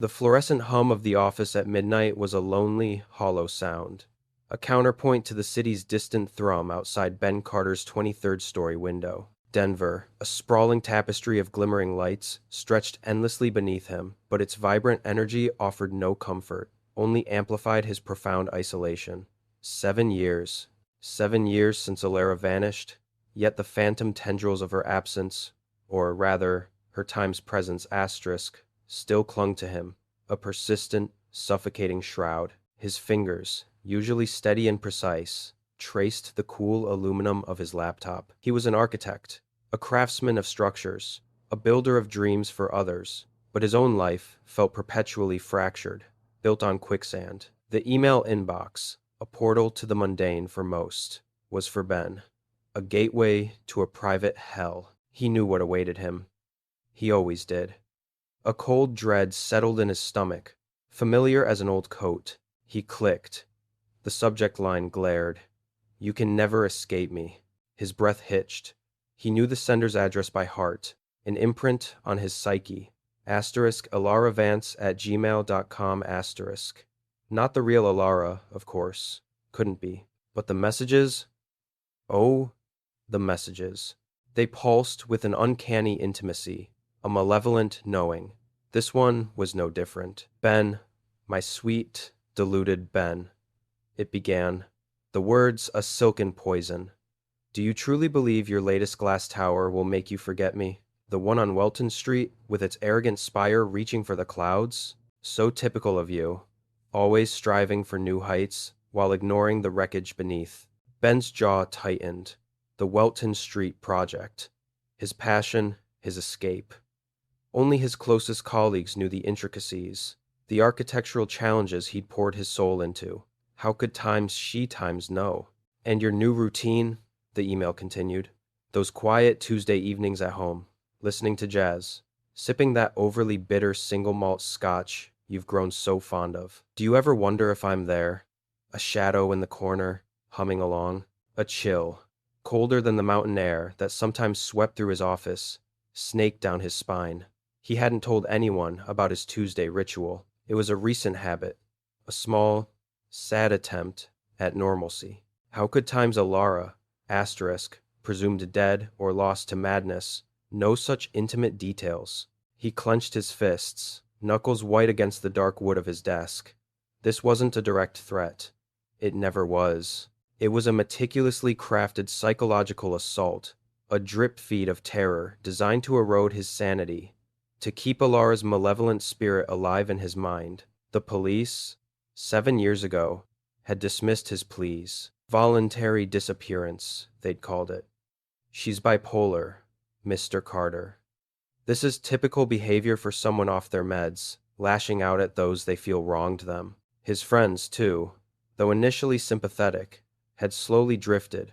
The fluorescent hum of the office at midnight was a lonely, hollow sound, a counterpoint to the city's distant thrum outside Ben Carter's 23rd story window. Denver, a sprawling tapestry of glimmering lights, stretched endlessly beneath him, but its vibrant energy offered no comfort, only amplified his profound isolation. 7 years. 7 years since Elara vanished, yet the phantom tendrils of her absence, or rather, her time's presence asterisk, still clung to him, a persistent, suffocating shroud. His fingers, usually steady and precise, traced the cool aluminum of his laptop. He was an architect, a craftsman of structures, a builder of dreams for others, but his own life felt perpetually fractured, built on quicksand. The email inbox, a portal to the mundane for most, was for Ben, a gateway to a private hell. He knew what awaited him. He always did. A cold dread settled in his stomach, familiar as an old coat. He clicked. The subject line glared. "You can never escape me." His breath hitched. He knew the sender's address by heart, an imprint on his psyche. *elaravance@gmail.com*. Not the real Elara, of course. Couldn't be. But the messages? Oh, the messages. They pulsed with an uncanny intimacy, a malevolent knowing. This one was no different. "Ben, my sweet, deluded Ben," it began, the words a silken poison. "Do you truly believe your latest glass tower will make you forget me? The one on Welton Street, with its arrogant spire reaching for the clouds? So typical of you, always striving for new heights, while ignoring the wreckage beneath." Ben's jaw tightened. The Welton Street project. His passion, his escape. Only his closest colleagues knew the intricacies, the architectural challenges he'd poured his soul into. How could she times know? "And your new routine," the email continued. "Those quiet Tuesday evenings at home, listening to jazz, sipping that overly bitter single malt scotch you've grown so fond of. Do you ever wonder if I'm there? A shadow in the corner, humming along. A chill, colder than the mountain air that sometimes swept through his office, snaked down his spine." He hadn't told anyone about his Tuesday ritual. It was a recent habit, a small, sad attempt at normalcy. How could Elara, presumed dead or lost to madness, know such intimate details? He clenched his fists, knuckles white against the dark wood of his desk. This wasn't a direct threat. It never was. It was a meticulously crafted psychological assault, a drip feed of terror designed to erode his sanity, to keep Elara's malevolent spirit alive in his mind. The police, 7 years ago, had dismissed his pleas. Voluntary disappearance, they'd called it. "She's bipolar, Mr. Carter." This is typical behavior for someone off their meds, lashing out at those they feel wronged them. His friends, too, though initially sympathetic, had slowly drifted,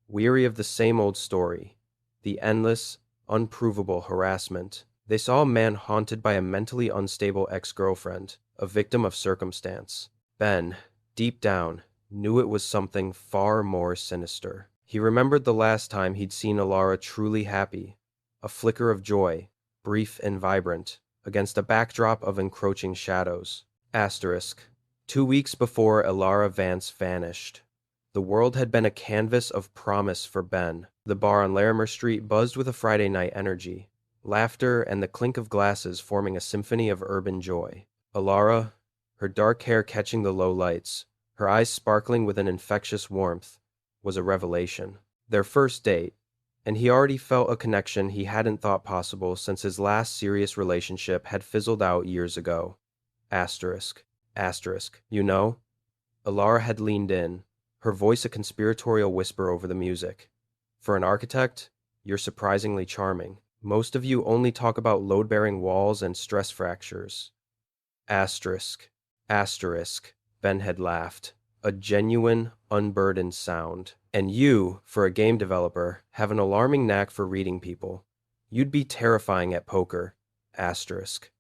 weary of the same old story, the endless, unprovable harassment. They saw a man haunted by a mentally unstable ex-girlfriend, a victim of circumstance. Ben, deep down, knew it was something far more sinister. He remembered the last time he'd seen Elara truly happy, a flicker of joy, brief and vibrant, against a backdrop of encroaching shadows. *. 2 weeks before Elara Vance vanished. The world had been a canvas of promise for Ben. The bar on Larimer Street buzzed with a Friday night energy, laughter and the clink of glasses forming a symphony of urban joy. Elara, her dark hair catching the low lights, her eyes sparkling with an infectious warmth, was a revelation. Their first date, and he already felt a connection he hadn't thought possible since his last serious relationship had fizzled out years ago. You know? Elara had leaned in, her voice a conspiratorial whisper over the music. "For an architect, you're surprisingly charming. Most of you only talk about load-bearing walls and stress fractures." Asterisk. Ben had laughed. A genuine, unburdened sound. "And you, for a game developer, have an alarming knack for reading people. You'd be terrifying at poker." Asterisk.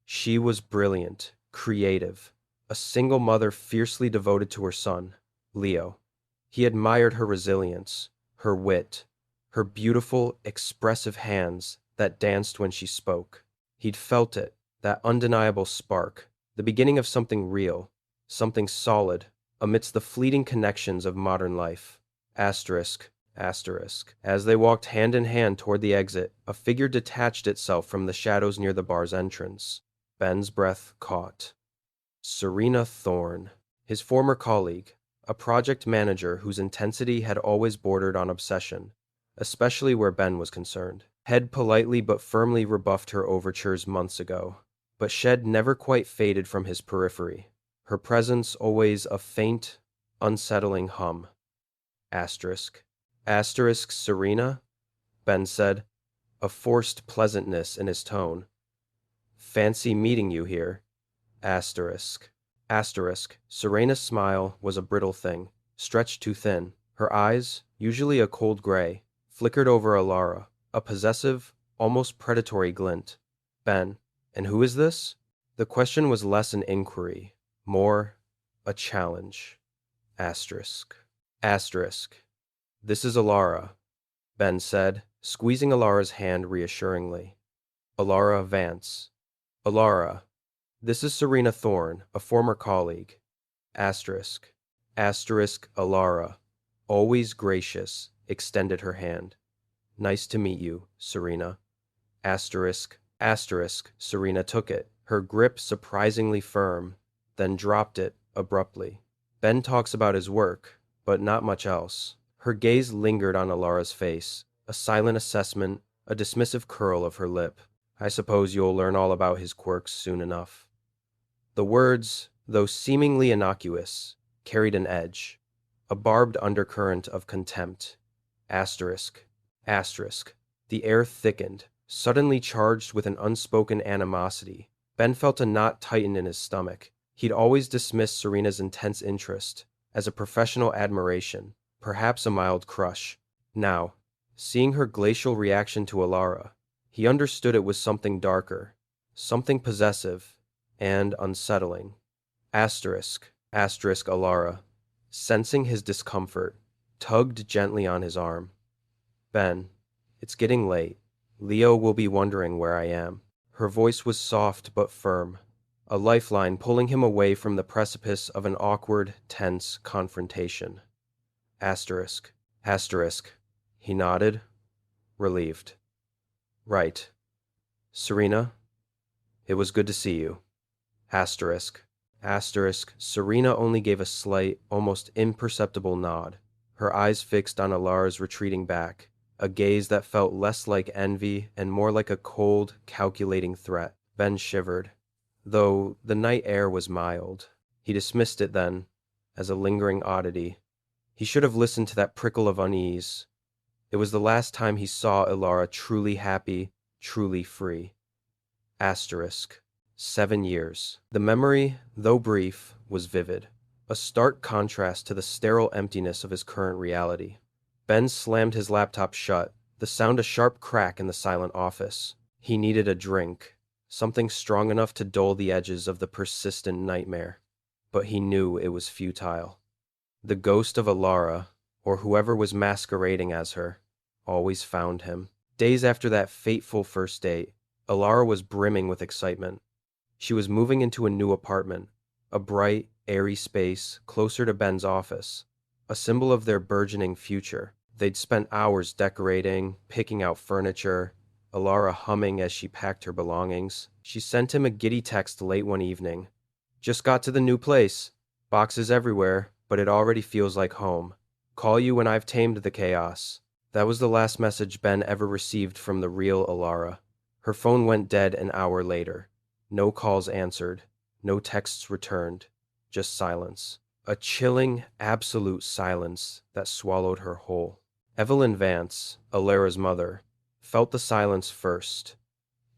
She was brilliant, creative, a single mother fiercely devoted to her son, Leo. He admired her resilience, her wit, her beautiful, expressive hands that danced when she spoke. He'd felt it, That undeniable spark, the beginning of something real, something solid, amidst the fleeting connections of modern life. Asterisk, asterisk. As they walked hand in hand toward the exit, a figure detached itself from the shadows near the bar's entrance. Ben's breath caught. Serena Thorne, his former colleague, a project manager whose intensity had always bordered on obsession, especially where Ben was concerned. Had politely but firmly rebuffed her overtures months ago, but Shed never quite faded from his periphery, her presence always a faint, unsettling hum. Asterisk. Asterisk Serena? Ben said, a forced pleasantness in his tone. Fancy meeting you here. Asterisk. Asterisk. Serena's smile was a brittle thing, stretched too thin. Her eyes, usually a cold gray, flickered over Elara, a possessive, almost predatory glint. Ben, and who is this? The question was less an inquiry, more a challenge. Asterisk. Asterisk. This is Elara, Ben said, squeezing Alara's hand reassuringly. Elara Vance. Elara, this is Serena Thorne, a former colleague. Asterisk. Asterisk Elara, always gracious, extended her hand. Nice to meet you, Serena. Asterisk. Asterisk. Serena took it, her grip surprisingly firm, then dropped it abruptly. Ben talks about his work, but not much else. Her gaze lingered on Alara's face, a silent assessment, a dismissive curl of her lip. I suppose you'll learn all about his quirks soon enough. The words, though seemingly innocuous, carried an edge, a barbed undercurrent of contempt. Asterisk. Asterisk. The air thickened, suddenly charged with an unspoken animosity. Ben felt a knot tighten in his stomach. He'd always dismissed Serena's intense interest as a professional admiration, perhaps a mild crush. Now, seeing her glacial reaction to Elara, he understood it was something darker, something possessive, and unsettling. Asterisk. Asterisk Elara, sensing his discomfort, tugged gently on his arm. Ben, it's getting late. Leo will be wondering where I am. Her voice was soft but firm, a lifeline pulling him away from the precipice of an awkward, tense confrontation. Asterisk. Asterisk. He nodded, relieved. Right. Serena, it was good to see you. Asterisk. Asterisk. Serena only gave a slight, almost imperceptible nod, her eyes fixed on Alara's retreating back, a gaze that felt less like envy and more like a cold, calculating threat. Ben shivered. Though the night air was mild, he dismissed it then as a lingering oddity. He should have listened to that prickle of unease. It was the last time he saw Elara truly happy, truly free. Asterisk. 7 years. The memory, though brief, was vivid, a stark contrast to the sterile emptiness of his current reality. Ben slammed his laptop shut, the sound a sharp crack in the silent office. He needed a drink, something strong enough to dull the edges of the persistent nightmare. But he knew it was futile. The ghost of Elara, or whoever was masquerading as her, always found him. Days after that fateful first date, Elara was brimming with excitement. She was moving into a new apartment, a bright, airy space closer to Ben's office, a symbol of their burgeoning future. They'd spent hours decorating, picking out furniture, Elara humming as she packed her belongings. She sent him a giddy text late one evening. Just got to the new place. Boxes everywhere, but it already feels like home. Call you when I've tamed the chaos. That was the last message Ben ever received from the real Elara. Her phone went dead an hour later. No calls answered, no texts returned, just silence. A chilling, absolute silence that swallowed her whole. Evelyn Vance, Elara's mother, felt the silence first.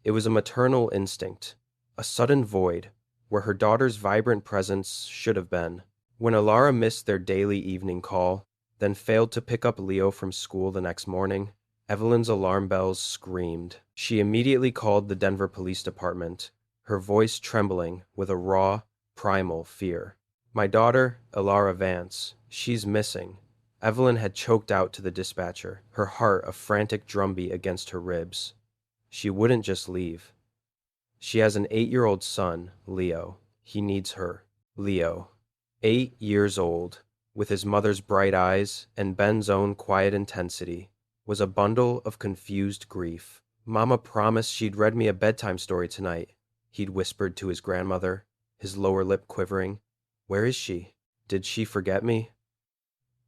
It was a maternal instinct, a sudden void, where her daughter's vibrant presence should have been. When Elara missed their daily evening call, then failed to pick up Leo from school the next morning, Evelyn's alarm bells screamed. She immediately called the Denver Police Department, her voice trembling with a raw, primal fear. My daughter, Elara Vance, she's missing. Evelyn had choked out to the dispatcher, her heart a frantic drumbeat against her ribs. She wouldn't just leave. She has an 8-year-old son, Leo. He needs her. Leo, 8 years old, with his mother's bright eyes and Ben's own quiet intensity, was a bundle of confused grief. Mama promised she'd read me a bedtime story tonight, he'd whispered to his grandmother, his lower lip quivering. Where is she? Did she forget me?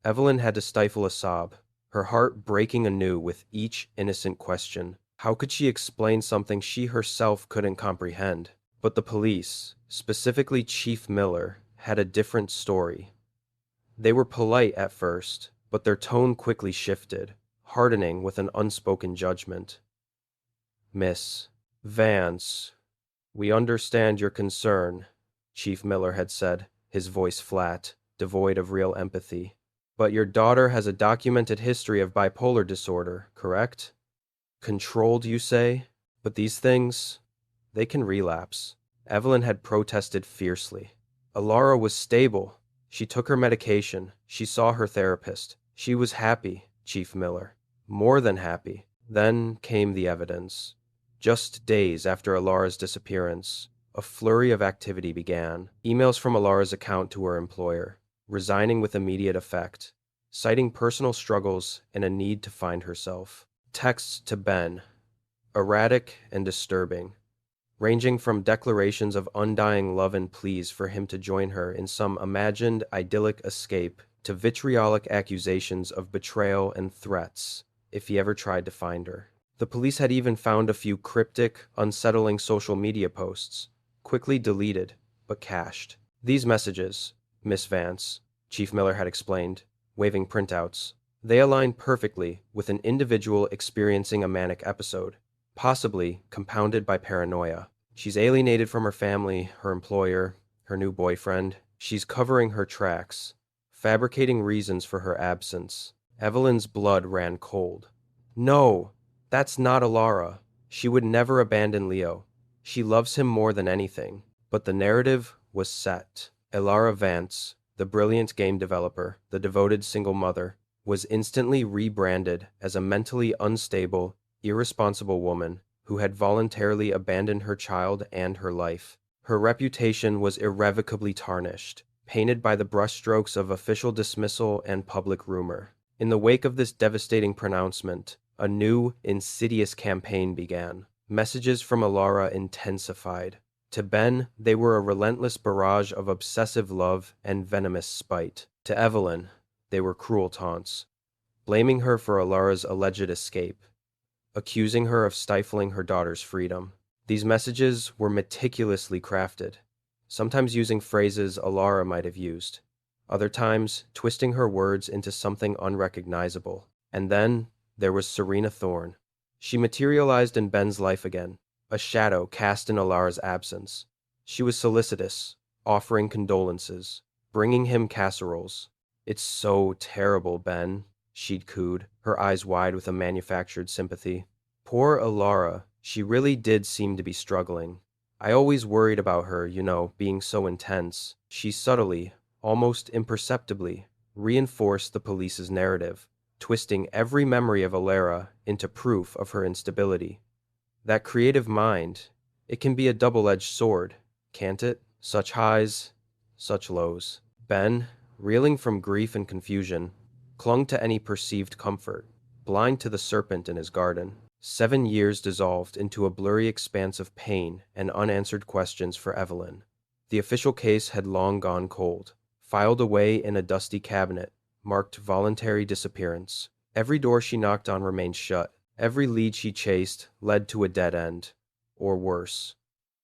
Evelyn had to stifle a sob, her heart breaking anew with each innocent question. How could she explain something she herself couldn't comprehend? But the police, specifically Chief Miller, had a different story. They were polite at first, but their tone quickly shifted, hardening with an unspoken judgment. Miss Vance, we understand your concern, Chief Miller had said, his voice flat, devoid of real empathy. But your daughter has a documented history of bipolar disorder, correct? Controlled, you say? But these things, they can relapse. Evelyn had protested fiercely. Elara was stable. She took her medication. She saw her therapist. She was happy, Chief Miller. More than happy. Then came the evidence. Just days after Elara's disappearance, a flurry of activity began. Emails from Elara's account to her employer, resigning with immediate effect, citing personal struggles and a need to find herself. Texts to Ben, erratic and disturbing, ranging from declarations of undying love and pleas for him to join her in some imagined idyllic escape to vitriolic accusations of betrayal and threats if he ever tried to find her. The police had even found a few cryptic, unsettling social media posts, quickly deleted, but cached. These messages, Miss Vance, Chief Miller had explained, waving printouts, they align perfectly with an individual experiencing a manic episode, possibly compounded by paranoia. She's alienated from her family, her employer, her new boyfriend. She's covering her tracks, fabricating reasons for her absence. Evelyn's blood ran cold. No, that's not Elara. She would never abandon Leo. She loves him more than anything. But the narrative was set. Elara Vance, the brilliant game developer, the devoted single mother, was instantly rebranded as a mentally unstable, irresponsible woman who had voluntarily abandoned her child and her life. Her reputation was irrevocably tarnished, painted by the brushstrokes of official dismissal and public rumor. In the wake of this devastating pronouncement, a new, insidious campaign began. Messages from Elara intensified. To Ben, they were a relentless barrage of obsessive love and venomous spite. To Evelyn, they were cruel taunts, blaming her for Elara's alleged escape, accusing her of stifling her daughter's freedom. These messages were meticulously crafted, sometimes using phrases Elara might have used, other times twisting her words into something unrecognizable. And then there was Serena Thorne. She materialized in Ben's life again, a shadow cast in Elara's absence. She was solicitous, offering condolences, bringing him casseroles. It's so terrible, Ben, she'd cooed, her eyes wide with a manufactured sympathy. Poor Elara, she really did seem to be struggling. I always worried about her, being so intense. She subtly, almost imperceptibly, reinforced the police's narrative, twisting every memory of Elara into proof of her instability. That creative mind, it can be a double-edged sword, can't it? Such highs, such lows. Ben, reeling from grief and confusion, clung to any perceived comfort, blind to the serpent in his garden. 7 years dissolved into a blurry expanse of pain and unanswered questions for Evelyn. The official case had long gone cold, filed away in a dusty cabinet, marked voluntary disappearance. Every door she knocked on remained shut. Every lead she chased led to a dead end, or worse,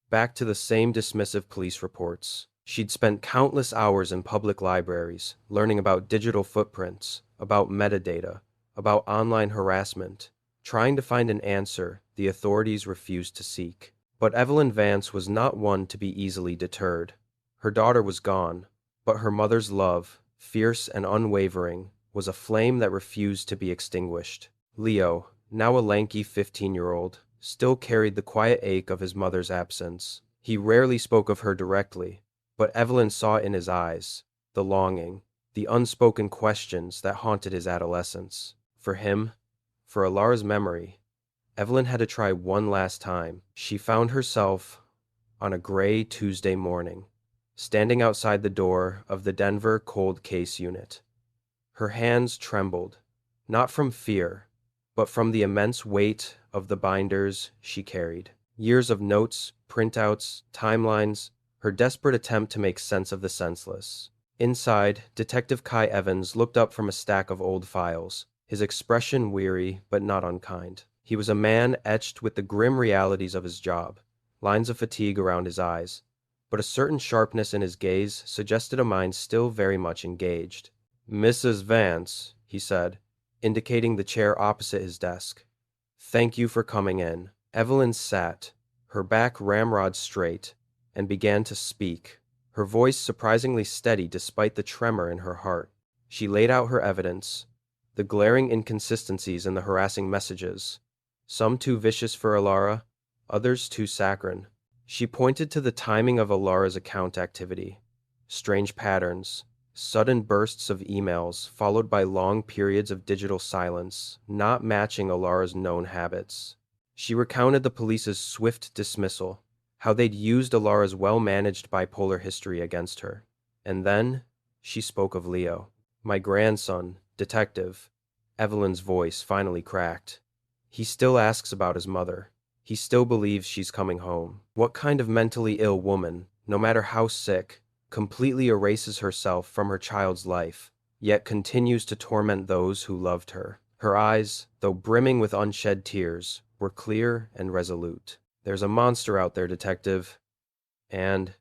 back to the same dismissive police reports. She'd spent countless hours in public libraries, learning about digital footprints, about metadata, about online harassment, trying to find an answer the authorities refused to seek. But Evelyn Vance was not one to be easily deterred. Her daughter was gone, but her mother's love, fierce and unwavering, was a flame that refused to be extinguished. Leo, now a lanky 15-year-old, still carried the quiet ache of his mother's absence. He rarely spoke of her directly, but Evelyn saw in his eyes the longing, the unspoken questions that haunted his adolescence. For him, for Elara's memory, Evelyn had to try one last time. She found herself on a gray Tuesday morning, standing outside the door of the Denver Cold Case Unit. Her hands trembled, not from fear, but from the immense weight of the binders she carried. Years of notes, printouts, timelines, her desperate attempt to make sense of the senseless. Inside, Detective Kai Evans looked up from a stack of old files, his expression weary but not unkind. He was a man etched with the grim realities of his job, lines of fatigue around his eyes, but a certain sharpness in his gaze suggested a mind still very much engaged. "Mrs. Vance," he said, indicating the chair opposite his desk. "Thank you for coming in." Evelyn sat, her back ramrod straight, and began to speak, her voice surprisingly steady despite the tremor in her heart. She laid out her evidence, the glaring inconsistencies in the harassing messages, some too vicious for Elara, others too saccharine. She pointed to the timing of Elara's account activity, strange patterns, sudden bursts of emails followed by long periods of digital silence, not matching Elara's known habits. She recounted the police's swift dismissal, how they'd used Elara's well-managed bipolar history against her. And then she spoke of Leo. "My grandson, detective." Evelyn's voice finally cracked. "He still asks about his mother. He still believes she's coming home. What kind of mentally ill woman, no matter how sick, completely erases herself from her child's life, yet continues to torment those who loved her?" Her eyes, though brimming with unshed tears, were clear and resolute. "There's a monster out there, detective, and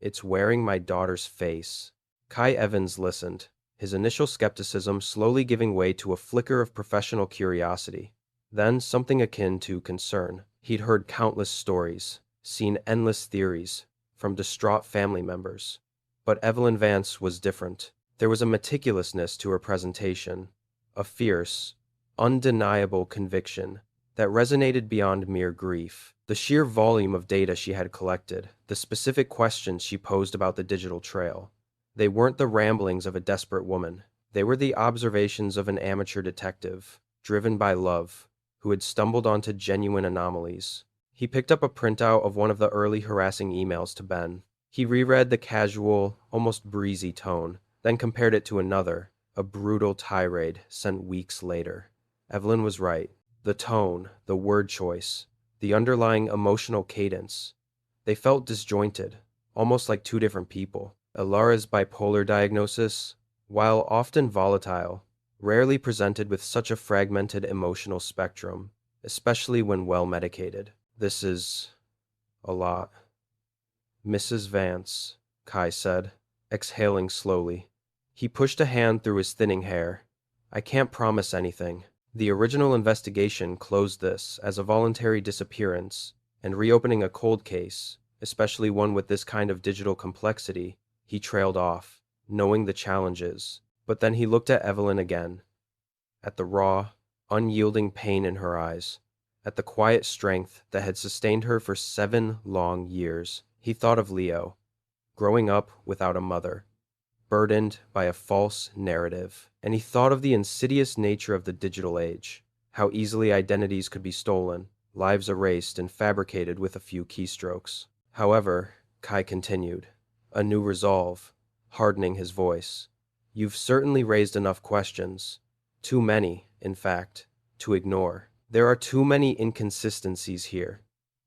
it's wearing my daughter's face." Kai Evans listened, his initial skepticism slowly giving way to a flicker of professional curiosity, then something akin to concern. He'd heard countless stories, seen endless theories, from distraught family members. But Evelyn Vance was different. There was a meticulousness to her presentation, a fierce, undeniable conviction that resonated beyond mere grief. The sheer volume of data she had collected, the specific questions she posed about the digital trail, they weren't the ramblings of a desperate woman. They were the observations of an amateur detective, driven by love, who had stumbled onto genuine anomalies. He picked up a printout of one of the early harassing emails to Ben. He reread the casual, almost breezy tone, then compared it to another, a brutal tirade sent weeks later. Evelyn was right. The tone, the word choice, the underlying emotional cadence, they felt disjointed, almost like two different people. Elara's bipolar diagnosis, while often volatile, rarely presented with such a fragmented emotional spectrum, especially when well medicated. "This is a lot." "Mrs. Vance," Kai said, exhaling slowly. He pushed a hand through his thinning hair. "I can't promise anything. The original investigation closed this as a voluntary disappearance, and reopening a cold case, especially one with this kind of digital complexity," he trailed off, knowing the challenges. But then he looked at Evelyn again, at the raw, unyielding pain in her eyes, at the quiet strength that had sustained her for 7 long years. He thought of Leo, growing up without a mother, burdened by a false narrative, and he thought of the insidious nature of the digital age, how easily identities could be stolen, lives erased and fabricated with a few keystrokes. "However," Kai continued, a new resolve, hardening his voice, "you've certainly raised enough questions, too many, in fact, to ignore. There are too many inconsistencies here,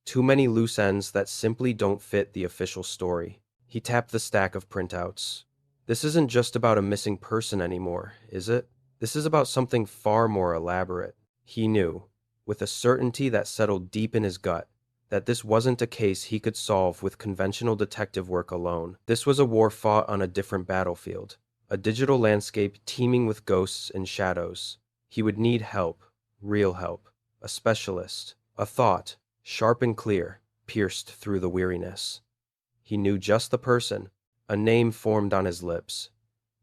too many loose ends that simply don't fit the official story." He tapped the stack of printouts. "This isn't just about a missing person anymore, is it? This is about something far more elaborate." He knew, with a certainty that settled deep in his gut, that this wasn't a case he could solve with conventional detective work alone. This was a war fought on a different battlefield, a digital landscape teeming with ghosts and shadows. He would need help, real help, a specialist, a thought, sharp and clear, pierced through the weariness. He knew just the person. A name formed on his lips.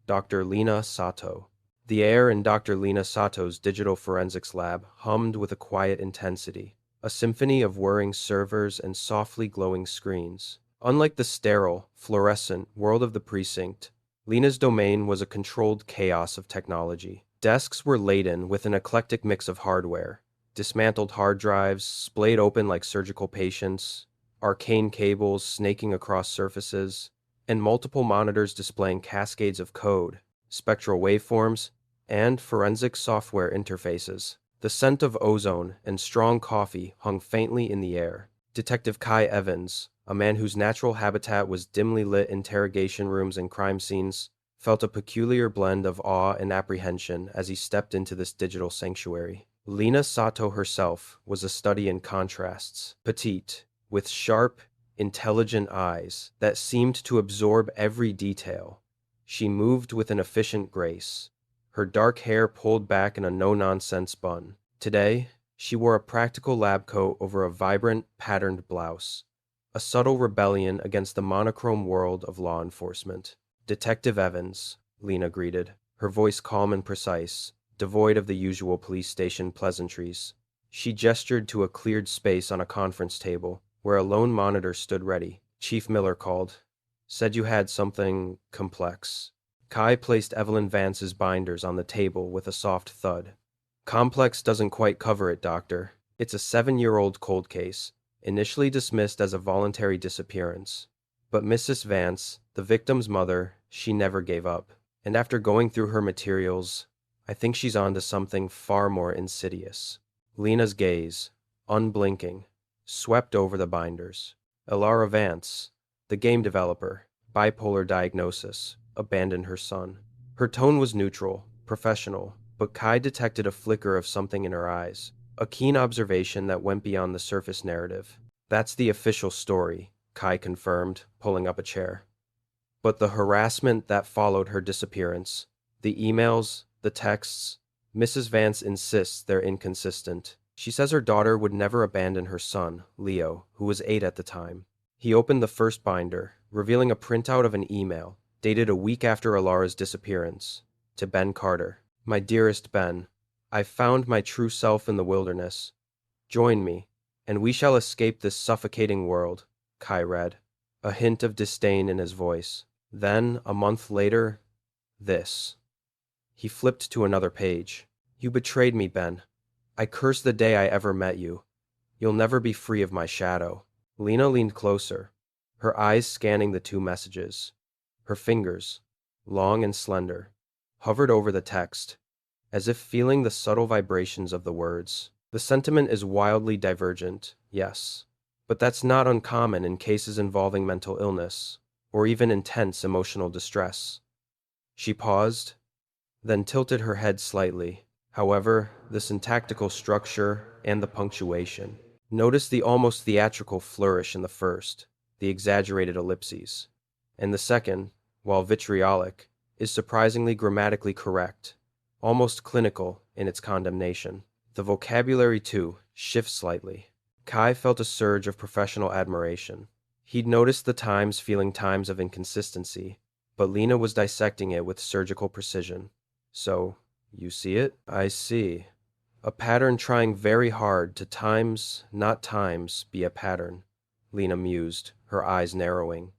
Dr. Lena Sato. The air in Dr. Lena Sato's digital forensics lab hummed with a quiet intensity, a symphony of whirring servers and softly glowing screens. Unlike the sterile, fluorescent world of the precinct, Lena's domain was a controlled chaos of technology. Desks were laden with an eclectic mix of hardware, Dismantled hard drives, splayed open like surgical patients, arcane cables snaking across surfaces, and multiple monitors displaying cascades of code, spectral waveforms, and forensic software interfaces. The scent of ozone and strong coffee hung faintly in the air. Detective Kai Evans, a man whose natural habitat was dimly lit interrogation rooms and crime scenes, felt a peculiar blend of awe and apprehension as he stepped into this digital sanctuary. Lena Sato herself was a study in contrasts, petite, with sharp, intelligent eyes that seemed to absorb every detail. She moved with an efficient grace, her dark hair pulled back in a no-nonsense bun. Today, she wore a practical lab coat over a vibrant, patterned blouse, a subtle rebellion against the monochrome world of law enforcement. "Detective Evans," Lena greeted, her voice calm and precise, devoid of the usual police station pleasantries. She gestured to a cleared space on a conference table, where a lone monitor stood ready. "Chief Miller called. Said you had something complex." Kai placed Evelyn Vance's binders on the table with a soft thud. "Complex doesn't quite cover it, Doctor. It's a 7-year-old cold case, initially dismissed as a voluntary disappearance. But Mrs. Vance, the victim's mother, she never gave up. And after going through her materials, I think she's on to something far more insidious." Lena's gaze, unblinking, swept over the binders. "Elara Vance, the game developer, bipolar diagnosis, abandoned her son." Her tone was neutral, professional, but Kai detected a flicker of something in her eyes, a keen observation that went beyond the surface narrative. "That's the official story," Kai confirmed, pulling up a chair. "But the harassment that followed her disappearance, the emails, the texts, Mrs. Vance insists they're inconsistent. She says her daughter would never abandon her son, Leo, who was 8 at the time." He opened the first binder, revealing a printout of an email, dated a week after Elara's disappearance, to Ben Carter. "My dearest Ben, I've found my true self in the wilderness. Join me, and we shall escape this suffocating world," Kai read, a hint of disdain in his voice. Then, a month later, this. He flipped to another page. "You betrayed me, Ben. I curse the day I ever met you. You'll never be free of my shadow." Lena leaned closer, her eyes scanning the two messages. Her fingers, long and slender, hovered over the text, as if feeling the subtle vibrations of the words. "The sentiment is wildly divergent, yes, but that's not uncommon in cases involving mental illness, or even intense emotional distress." She paused, then tilted her head slightly. "However, the syntactical structure and the punctuation. Notice the almost theatrical flourish in the first, the exaggerated ellipses. And the second, while vitriolic, is surprisingly grammatically correct, almost clinical in its condemnation. The vocabulary, too, shifts slightly." Kai felt a surge of professional admiration. He'd noticed the times feeling times of inconsistency, but Lena was dissecting it with surgical precision. "So, you see it?" "I see. A pattern trying very hard to times, not times, be a pattern," Lena mused, her eyes narrowing.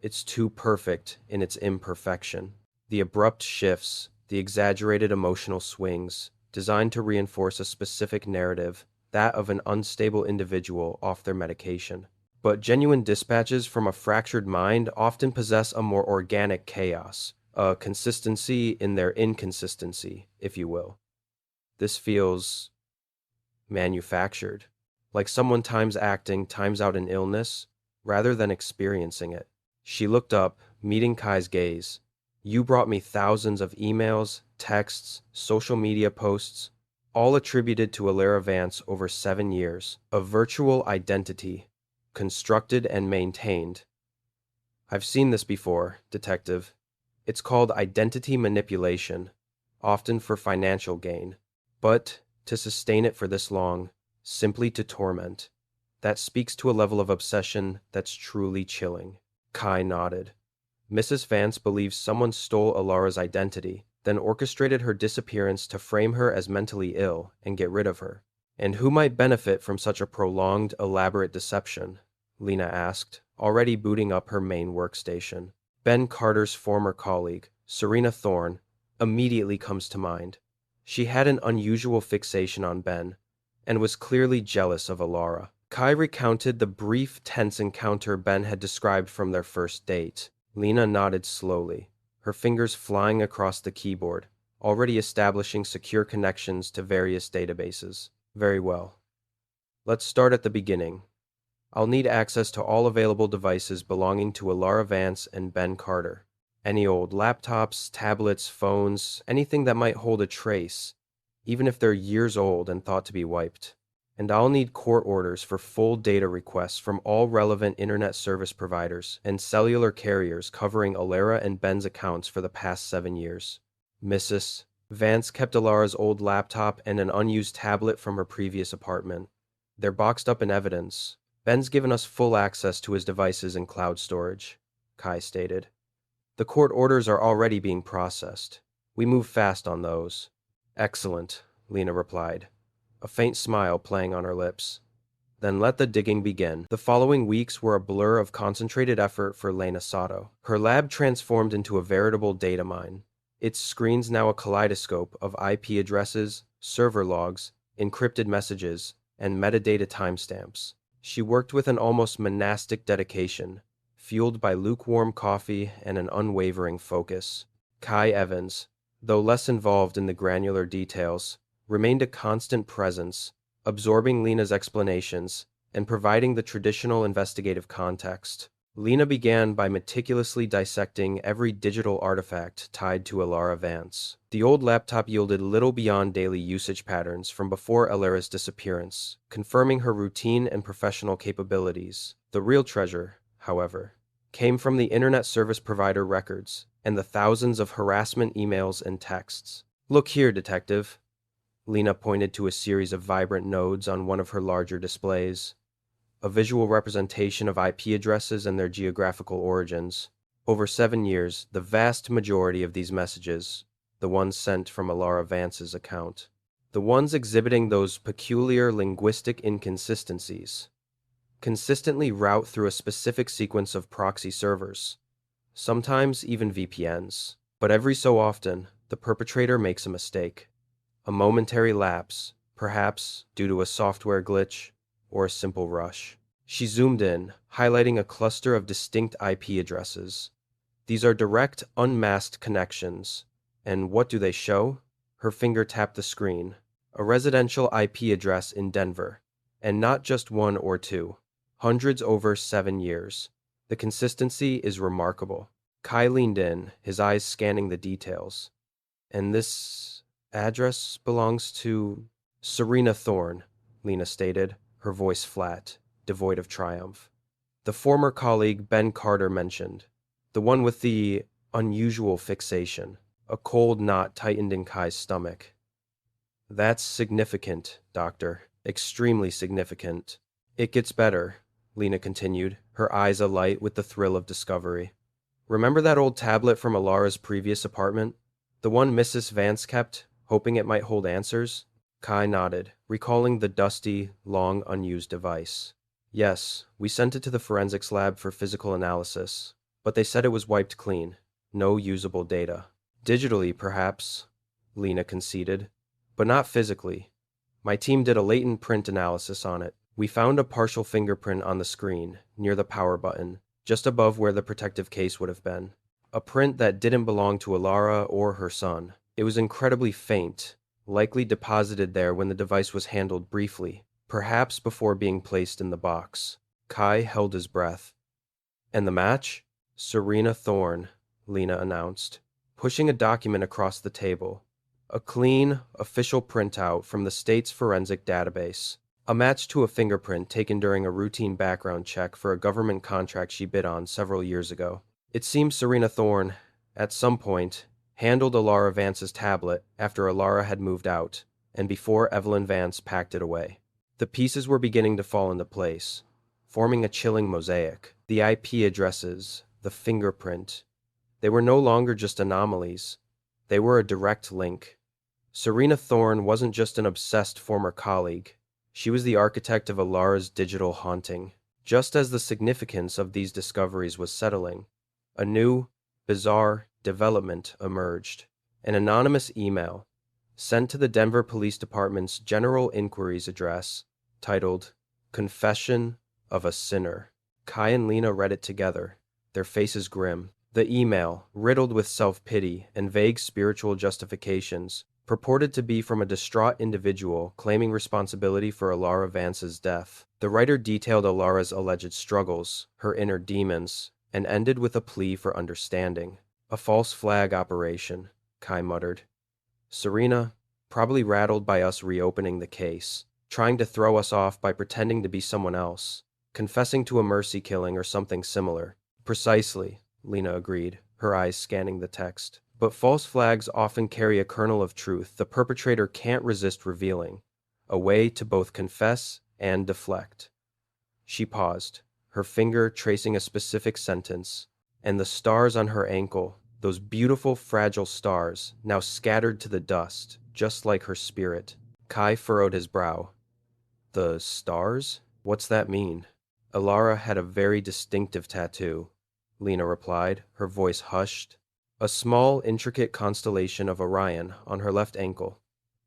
"It's too perfect in its imperfection." The abrupt shifts, the exaggerated emotional swings, designed to reinforce a specific narrative, that of an unstable individual off their medication. But genuine dispatches from a fractured mind often possess a more organic chaos, a consistency in their inconsistency, if you will. This feels manufactured, like someone times acting times out an illness, rather than experiencing it. She looked up, meeting Kai's gaze. "You brought me thousands of emails, texts, social media posts, all attributed to Elara Vance over 7 years. A virtual identity, constructed and maintained." "I've seen this before, Detective. It's called identity manipulation, often for financial gain. But to sustain it for this long, simply to torment, that speaks to a level of obsession that's truly chilling." Kai nodded. "Mrs. Vance believes someone stole Elara's identity, then orchestrated her disappearance to frame her as mentally ill and get rid of her." "And who might benefit from such a prolonged, elaborate deception?" Lena asked, already booting up her main workstation. Ben Carter's former colleague, Serena Thorne, immediately comes to mind. She had an unusual fixation on Ben, and was clearly jealous of Elara. Kai recounted the brief, tense encounter Ben had described from their first date. Lena nodded slowly, her fingers flying across the keyboard, already establishing secure connections to various databases. Very well. Let's start at the beginning. I'll need access to all available devices belonging to Elara Vance and Ben Carter. Any old laptops, tablets, phones, anything that might hold a trace, even if they're years old and thought to be wiped. And I'll need court orders for full data requests from all relevant internet service providers and cellular carriers covering Elara and Ben's accounts for the past 7 years. Mrs. Vance kept Elara's old laptop and an unused tablet from her previous apartment. They're boxed up in evidence. Ben's given us full access to his devices and cloud storage, Kai stated. The court orders are already being processed. We move fast on those. Excellent, Lena replied, a faint smile playing on her lips. Then let the digging begin. The following weeks were a blur of concentrated effort for Lena Sato. Her lab transformed into a veritable data mine, its screens now a kaleidoscope of IP addresses, server logs, encrypted messages, and metadata timestamps. She worked with an almost monastic dedication, fueled by lukewarm coffee and an unwavering focus. Kai Evans, though less involved in the granular details, remained a constant presence, absorbing Lena's explanations and providing the traditional investigative context. Lena began by meticulously dissecting every digital artifact tied to Elara Vance. The old laptop yielded little beyond daily usage patterns from before Elara's disappearance, confirming her routine and professional capabilities. The real treasure, however, came from the internet service provider records and the thousands of harassment emails and texts. Look here, detective. Lena pointed to a series of vibrant nodes on one of her larger displays, a visual representation of IP addresses and their geographical origins. Over 7 years, the vast majority of these messages, the ones sent from Elara Vance's account, the ones exhibiting those peculiar linguistic inconsistencies, consistently route through a specific sequence of proxy servers, sometimes even VPNs. But every so often, the perpetrator makes a mistake. A momentary lapse, perhaps due to a software glitch or a simple rush. She zoomed in, highlighting a cluster of distinct IP addresses. These are direct, unmasked connections. And what do they show? Her finger tapped the screen. A residential IP address in Denver. And not just one or two. Hundreds over 7 years. The consistency is remarkable. Kai leaned in, his eyes scanning the details. And this address belongs to Serena Thorne, Lena stated, her voice flat, devoid of triumph. The former colleague Ben Carter mentioned, the one with the unusual fixation. A cold knot tightened in Kai's stomach. That's significant, Doctor. Extremely significant. It gets better, Lena continued, her eyes alight with the thrill of discovery. Remember that old tablet from Elara's previous apartment? The one Mrs. Vance kept, hoping it might hold answers? Kai nodded, recalling the dusty, long unused device. Yes, we sent it to the forensics lab for physical analysis, but they said it was wiped clean. No usable data. Digitally, perhaps, Lena conceded, but not physically. My team did a latent print analysis on it. We found a partial fingerprint on the screen, near the power button, just above where the protective case would have been. A print that didn't belong to Elara or her son. It was incredibly faint, likely deposited there when the device was handled briefly, perhaps before being placed in the box. Kai held his breath. And the match? Serena Thorne, Lena announced, pushing a document across the table. A clean, official printout from the state's forensic database. A match to a fingerprint taken during a routine background check for a government contract she bid on several years ago. It seems Serena Thorne, at some point, handled Elara Vance's tablet after Elara had moved out, and before Evelyn Vance packed it away. The pieces were beginning to fall into place, forming a chilling mosaic. The IP addresses, the fingerprint, they were no longer just anomalies. They were a direct link. Serena Thorne wasn't just an obsessed former colleague. She was the architect of Elara's digital haunting. Just as the significance of these discoveries was settling, a new, bizarre development emerged. An anonymous email, sent to the Denver Police Department's General Inquiries address, titled Confession of a Sinner. Kai and Lena read it together, their faces grim. The email, riddled with self-pity and vague spiritual justifications, purported to be from a distraught individual claiming responsibility for Elara Vance's death. The writer detailed Elara's alleged struggles, her inner demons, and ended with a plea for understanding. A false flag operation, Kai muttered. Serena, probably rattled by us reopening the case, trying to throw us off by pretending to be someone else, confessing to a mercy killing or something similar. Precisely, Lena agreed, her eyes scanning the text. But false flags often carry a kernel of truth the perpetrator can't resist revealing, a way to both confess and deflect. She paused, her finger tracing a specific sentence, and the stars on her ankle, those beautiful fragile stars, now scattered to the dust, just like her spirit. Kai furrowed his brow. The stars? What's that mean? Elara had a very distinctive tattoo, Lena replied, her voice hushed. A small, intricate constellation of Orion on her left ankle.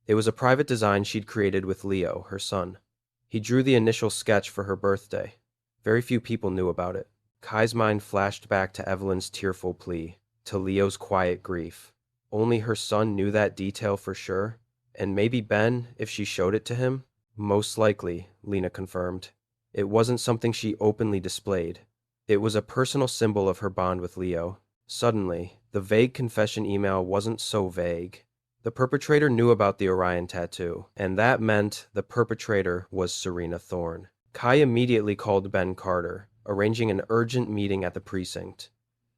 It was a private design she'd created with Leo, her son. He drew the initial sketch for her birthday. Very few people knew about it. Kai's mind flashed back to Evelyn's tearful plea, to Leo's quiet grief. Only her son knew that detail for sure, and maybe Ben, if she showed it to him? Most likely, Lena confirmed. It wasn't something she openly displayed. It was a personal symbol of her bond with Leo. Suddenly, the vague confession email wasn't so vague. The perpetrator knew about the Orion tattoo, and that meant the perpetrator was Serena Thorne. Kai immediately called Ben Carter, arranging an urgent meeting at the precinct.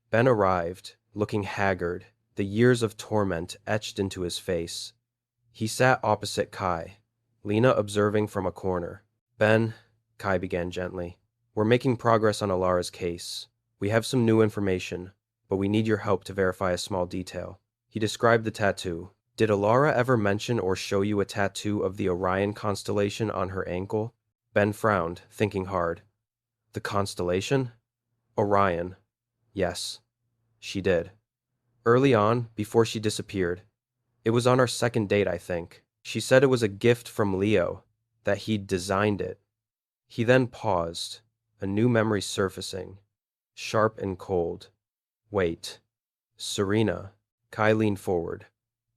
Ben arrived, looking haggard, the years of torment etched into his face. He sat opposite Kai, Lena observing from a corner. Ben, Kai began gently, we're making progress on Elara's case. We have some new information, but we need your help to verify a small detail. He described the tattoo. Did Elara ever mention or show you a tattoo of the Orion constellation on her ankle? Ben frowned, thinking hard. The constellation? Orion. Yes, she did. Early on, before she disappeared. It was on our second date, I think. She said it was a gift from Leo, that he'd designed it. He then paused, a new memory surfacing, sharp and cold. Wait. Serena. Kai leaned forward.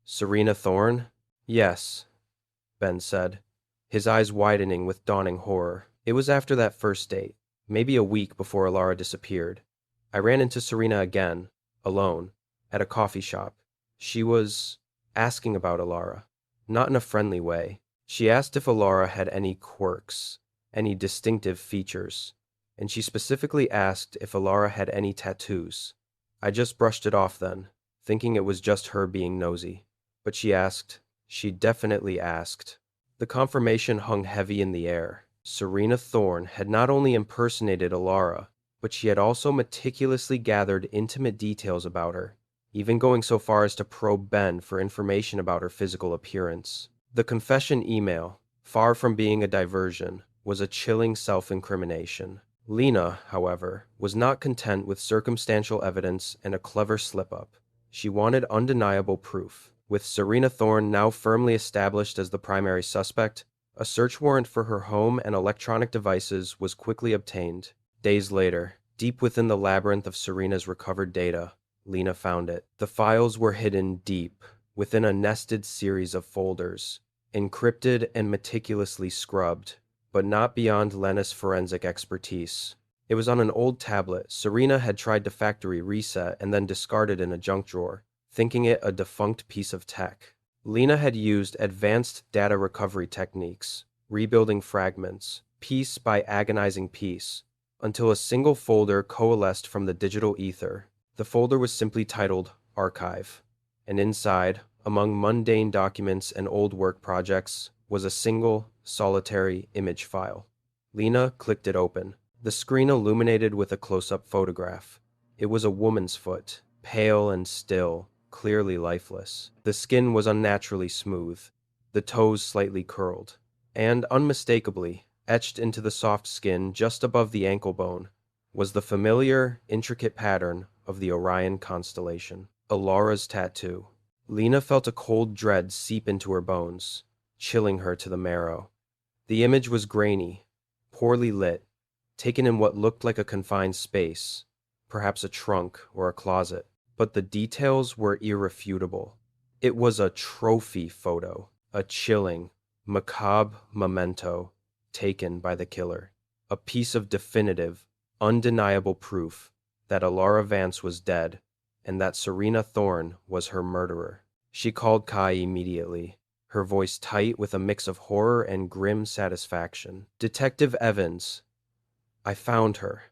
Serena Thorne? Yes, Ben said, his eyes widening with dawning horror. It was after that first date, maybe a week before Elara disappeared. I ran into Serena again, alone, at a coffee shop. She was asking about Elara, not in a friendly way. She asked if Elara had any quirks, any distinctive features, and she specifically asked if Elara had any tattoos. I just brushed it off then, thinking it was just her being nosy. But she asked. She definitely asked. The confirmation hung heavy in the air. Serena Thorne had not only impersonated Elara, but she had also meticulously gathered intimate details about her, even going so far as to probe Ben for information about her physical appearance. The confession email, far from being a diversion, was a chilling self-incrimination. Lena, however, was not content with circumstantial evidence and a clever slip-up. She wanted undeniable proof. With Serena Thorne now firmly established as the primary suspect, a search warrant for her home and electronic devices was quickly obtained. Days later, deep within the labyrinth of Serena's recovered data, Lena found it. The files were hidden deep, within a nested series of folders, encrypted and meticulously scrubbed, but not beyond Lena's forensic expertise. It was on an old tablet Serena had tried to factory reset and then discarded in a junk drawer, thinking it a defunct piece of tech. Lena had used advanced data recovery techniques, rebuilding fragments, piece by agonizing piece, until a single folder coalesced from the digital ether. The folder was simply titled Archive, and inside, among mundane documents and old work projects, was a single, solitary image file. Lena clicked it open. The screen illuminated with a close-up photograph. It was a woman's foot, pale and still, clearly lifeless. The skin was unnaturally smooth, the toes slightly curled, and unmistakably, etched into the soft skin just above the ankle bone, was the familiar, intricate pattern of the Orion constellation. Elara's tattoo. Lena felt a cold dread seep into her bones, chilling her to the marrow. The image was grainy, poorly lit, taken in what looked like a confined space, perhaps a trunk or a closet, but the details were irrefutable. It was a trophy photo, a chilling, macabre memento taken by the killer, a piece of definitive, undeniable proof that Elara Vance was dead and that Serena Thorne was her murderer. She called Kai immediately, her voice tight with a mix of horror and grim satisfaction. Detective Evans, I found her.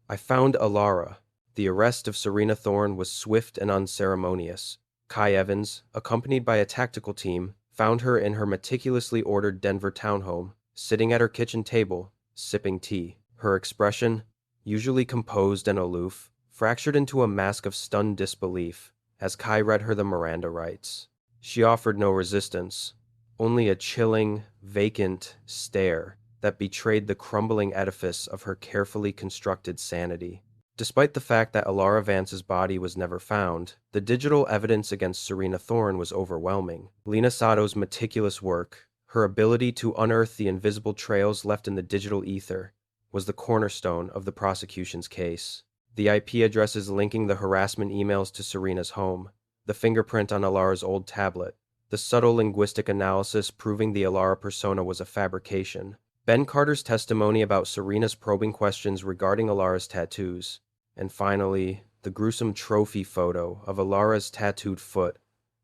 I found Elara. The arrest of Serena Thorne was swift and unceremonious. Kai Evans, accompanied by a tactical team, found her in her meticulously ordered Denver townhome, sitting at her kitchen table, sipping tea. Her expression, usually composed and aloof, fractured into a mask of stunned disbelief as Kai read her the Miranda rights. She offered no resistance, only a chilling, vacant stare that betrayed the crumbling edifice of her carefully constructed sanity. Despite the fact that Elara Vance's body was never found, the digital evidence against Serena Thorne was overwhelming. Lena Sato's meticulous work, her ability to unearth the invisible trails left in the digital ether, was the cornerstone of the prosecution's case. The IP addresses linking the harassment emails to Serena's home, the fingerprint on Elara's old tablet, the subtle linguistic analysis proving the Elara persona was a fabrication, Ben Carter's testimony about Serena's probing questions regarding Elara's tattoos, and finally, the gruesome trophy photo of Elara's tattooed foot,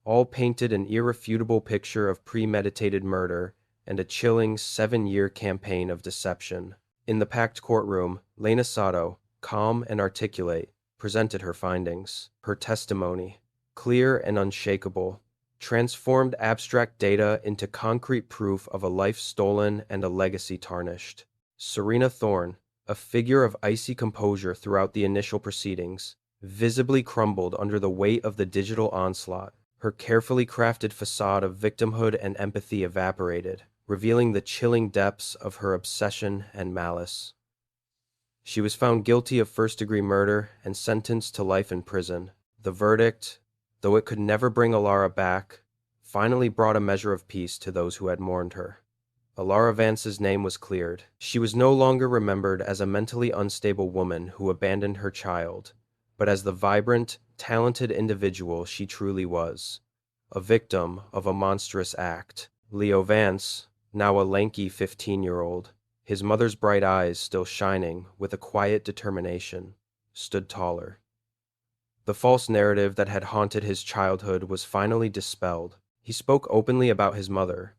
all painted an irrefutable picture of premeditated murder and a chilling 7-year campaign of deception. In the packed courtroom, Lena Sato, calm and articulate, presented her findings. Her testimony, clear and unshakable, transformed abstract data into concrete proof of a life stolen and a legacy tarnished. Serena Thorne, a figure of icy composure throughout the initial proceedings, visibly crumbled under the weight of the digital onslaught. Her carefully crafted facade of victimhood and empathy evaporated, revealing the chilling depths of her obsession and malice. She was found guilty of first-degree murder and sentenced to life in prison. The verdict, though it could never bring Elara back, finally brought a measure of peace to those who had mourned her. Elara Vance's name was cleared. She was no longer remembered as a mentally unstable woman who abandoned her child, but as the vibrant, talented individual she truly was, a victim of a monstrous act. Leo Vance, now a lanky 15-year-old, his mother's bright eyes still shining with a quiet determination, stood taller. The false narrative that had haunted his childhood was finally dispelled. He spoke openly about his mother,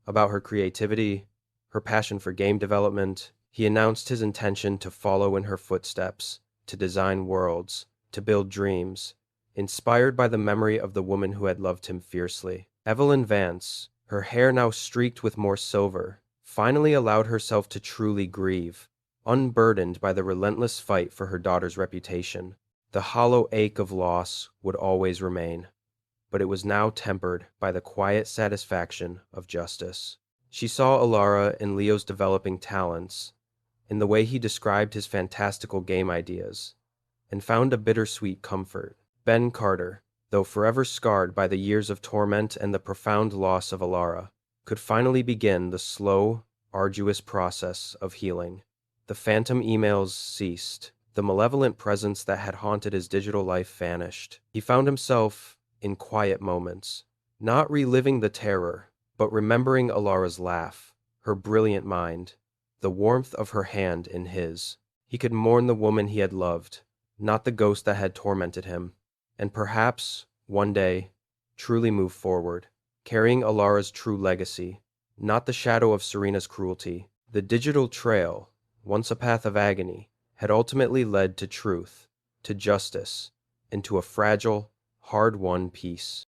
about her creativity, her passion for game development. He announced his intention to follow in her footsteps, to design worlds, to build dreams, inspired by the memory of the woman who had loved him fiercely. Evelyn Vance, her hair now streaked with more silver, finally allowed herself to truly grieve, unburdened by the relentless fight for her daughter's reputation. The hollow ache of loss would always remain, but it was now tempered by the quiet satisfaction of justice. She saw Elara in Leo's developing talents, in the way he described his fantastical game ideas, and found a bittersweet comfort. Ben Carter, though forever scarred by the years of torment and the profound loss of Elara, could finally begin the slow, arduous process of healing. The phantom emails ceased. The malevolent presence that had haunted his digital life vanished. He found himself in quiet moments, not reliving the terror, but remembering Elara's laugh, her brilliant mind, the warmth of her hand in his. He could mourn the woman he had loved, not the ghost that had tormented him, and perhaps, one day, truly move forward, carrying Elara's true legacy, not the shadow of Serena's cruelty. The digital trail, once a path of agony, had ultimately led to truth, to justice, and to a fragile, hard-won peace.